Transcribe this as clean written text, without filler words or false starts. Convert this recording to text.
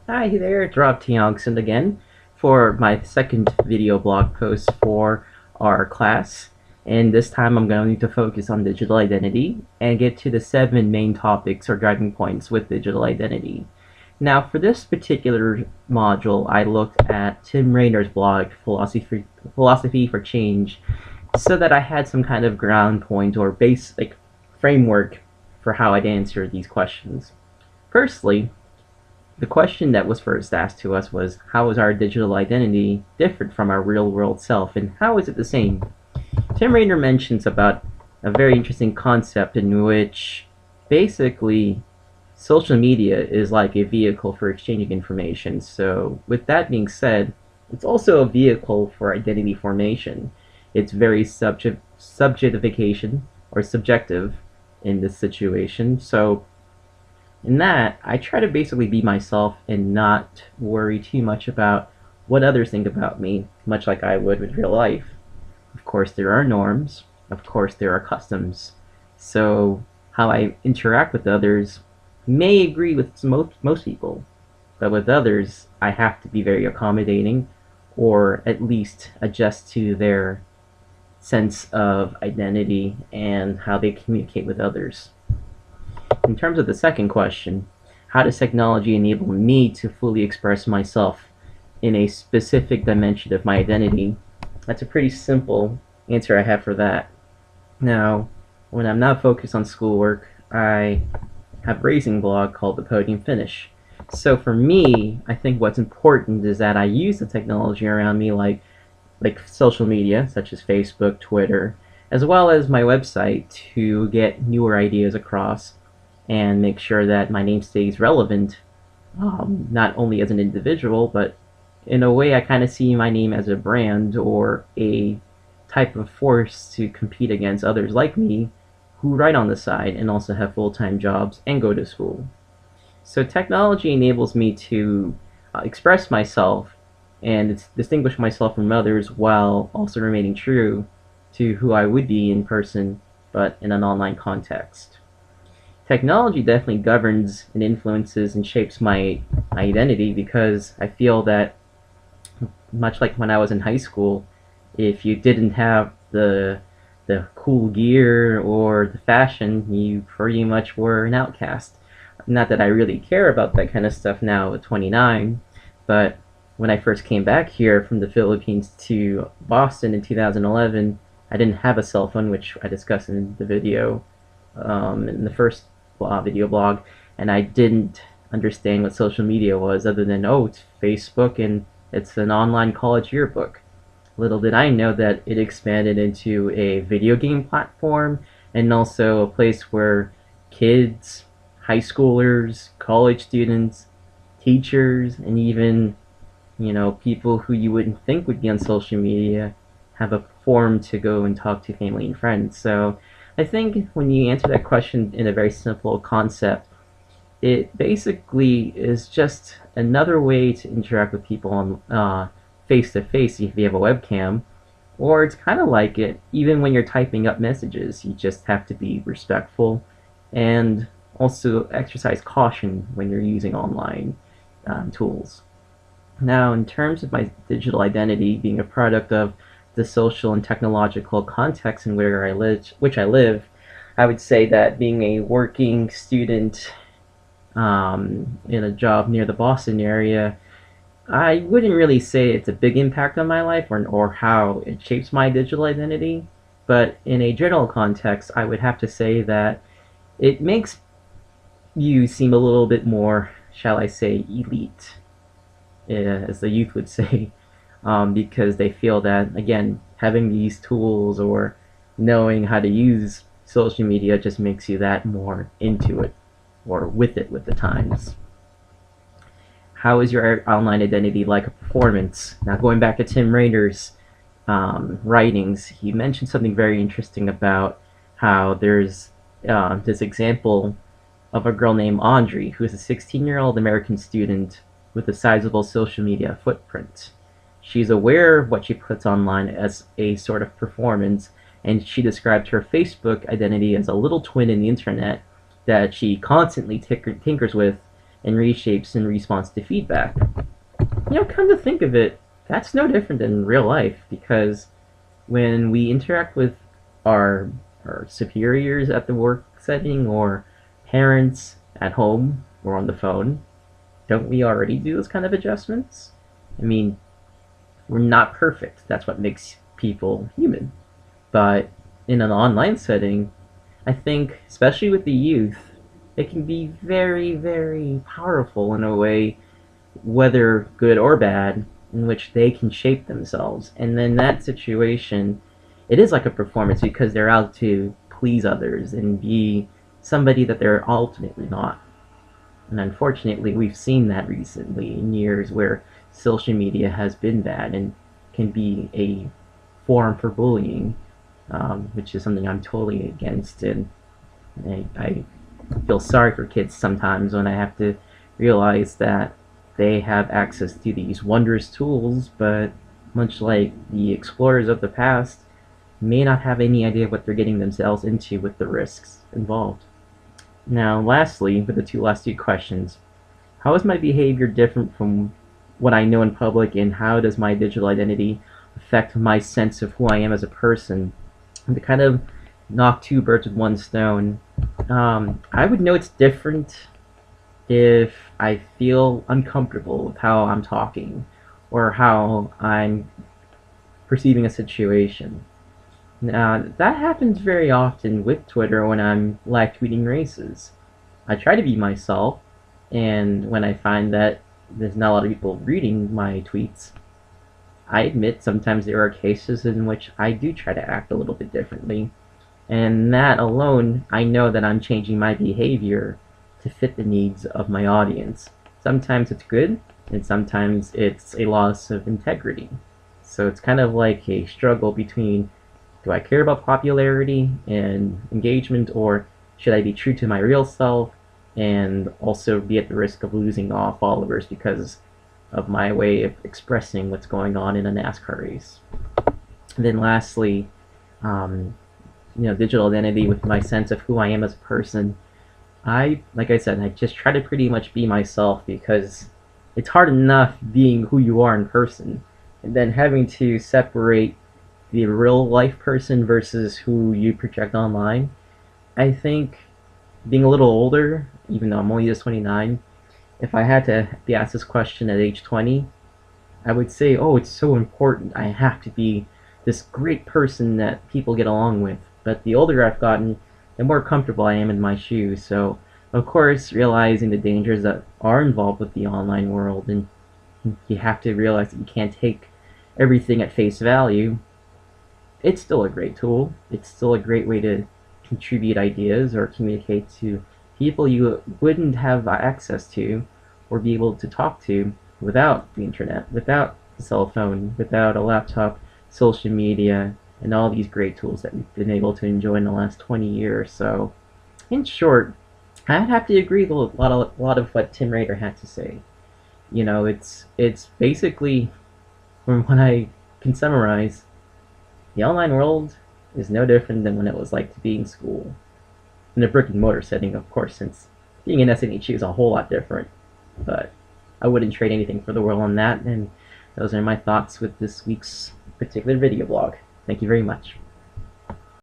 Hi there, it's Rob Tiongson again for my second video blog post for our class. And this time I'm going to focus on digital identity and get to the 7 main topics or driving points with digital identity. Now for this particular module, I looked at Tim Rainer's blog, Philosophy for Change, so that I had some kind of ground point or basic framework for how I'd answer these questions. Firstly, the question that was first asked to us was, how is our digital identity different from our real-world self, and how is it the same? Tim Rainer mentions about a very interesting concept in which basically social media is like a vehicle for exchanging information. So with that being said, it's also a vehicle for identity formation. It's very subjectification or subjective in this situation. So in that, I try to basically be myself and not worry too much about what others think about me, much like I would with real life. Of course, there are norms. Of course, there are customs. So how I interact with others may agree with most people, but with others, I have to be very accommodating, or at least adjust to their sense of identity and how they communicate with others. In terms of the second question, how does technology enable me to fully express myself in a specific dimension of my identity? That's a pretty simple answer I have for that. Now, when I'm not focused on schoolwork, I have a racing blog called The Podium Finish. So for me, I think what's important is that I use the technology around me like social media, such as Facebook, Twitter, as well as my website to get newer ideas across and make sure that my name stays relevant, not only as an individual, but in a way I kind of see my name as a brand or a type of force to compete against others like me who write on the side and also have full-time jobs and go to school. So technology enables me to express myself and distinguish myself from others while also remaining true to who I would be in person, but in an online context. Technology definitely governs and influences and shapes my identity because I feel that, much like when I was in high school, if you didn't have the cool gear or the fashion, you pretty much were an outcast. Not that I really care about that kind of stuff now at 29, but when I first came back here from the Philippines to Boston in 2011, I didn't have a cell phone, which I discussed in the video, in the first video blog, and I didn't understand what social media was other than, oh, it's Facebook and it's an online college yearbook. Little did I know that it expanded into a video game platform and also a place where kids, high schoolers, college students, teachers, and even people who you wouldn't think would be on social media have a forum to go and talk to family and friends. So I think when you answer that question in a very simple concept, it basically is just another way to interact with people on face-to-face if you have a webcam, or it's kind of like it even when you're typing up messages. You just have to be respectful and also exercise caution when you're using online tools. Now, in terms of my digital identity being a product of the social and technological context in which I live, I would say that being a working student in a job near the Boston area, I wouldn't really say it's a big impact on my life or how it shapes my digital identity, but in a general context, I would have to say that it makes you seem a little bit more, shall I say, elite, as the youth would say, because they feel that, again, having these tools or knowing how to use social media just makes you that more into it or with the times. How is your online identity like a performance? Now, going back to Tim Rainer's writings, he mentioned something very interesting about how there's this example of a girl named Audrey, who is a 16-year-old American student with a sizable social media footprint. She's aware of what she puts online as a sort of performance, and she described her Facebook identity as a little twin in the internet that she constantly tinkers with and reshapes in response to feedback. Come to think of it, that's no different than real life, because when we interact with our, our superiors at the work setting or parents at home or on the phone, don't we already do those kind of adjustments? I mean, we're not perfect. That's what makes people human. But in an online setting, I think, especially with the youth, it can be very, very powerful in a way, whether good or bad, in which they can shape themselves. And in that situation, it is like a performance because they're out to please others and be somebody that they're ultimately not. And unfortunately, we've seen that recently in years where social media has been bad and can be a forum for bullying, which is something I'm totally against. And I feel sorry for kids sometimes when I have to realize that they have access to these wondrous tools, but much like the explorers of the past, may not have any idea what they're getting themselves into with the risks involved. Now, lastly, for the last two questions, how is my behavior different from what I know in public, and how does my digital identity affect my sense of who I am as a person? And to kind of knock two birds with one stone, I would know it's different if I feel uncomfortable with how I'm talking or how I'm perceiving a situation. That happens very often with Twitter when I'm live tweeting races. I try to be myself, and when I find that there's not a lot of people reading my tweets, I admit sometimes there are cases in which I do try to act a little bit differently. And that alone, I know that I'm changing my behavior to fit the needs of my audience. Sometimes it's good, and sometimes it's a loss of integrity. So it's kind of like a struggle between, do I care about popularity and engagement, or should I be true to my real self and also be at the risk of losing all followers because of my way of expressing what's going on in a NASCAR race? And then lastly, digital identity with my sense of who I am as a person. Like I said, I just try to pretty much be myself because it's hard enough being who you are in person, and then having to separate the real life person versus who you project online. I think being a little older, even though I'm only just 29, if I had to be asked this question at age 20, I would say, oh, it's so important. I have to be this great person that people get along with. But the older I've gotten, the more comfortable I am in my shoes. So, of course, realizing the dangers that are involved with the online world, and you have to realize that you can't take everything at face value, it's still a great tool. It's still a great way to contribute ideas or communicate to people you wouldn't have access to or be able to talk to without the internet, without a cell phone, without a laptop, social media, and all these great tools that we've been able to enjoy in the last 20 years. So, in short, I'd have to agree with a lot of what Tim Rader had to say. It's basically, from what I can summarize, the online world is no different than when it was like to be in school. In a brick and mortar setting, of course, since being in SNHU is a whole lot different. But I wouldn't trade anything for the world on that, and those are my thoughts with this week's particular video blog. Thank you very much.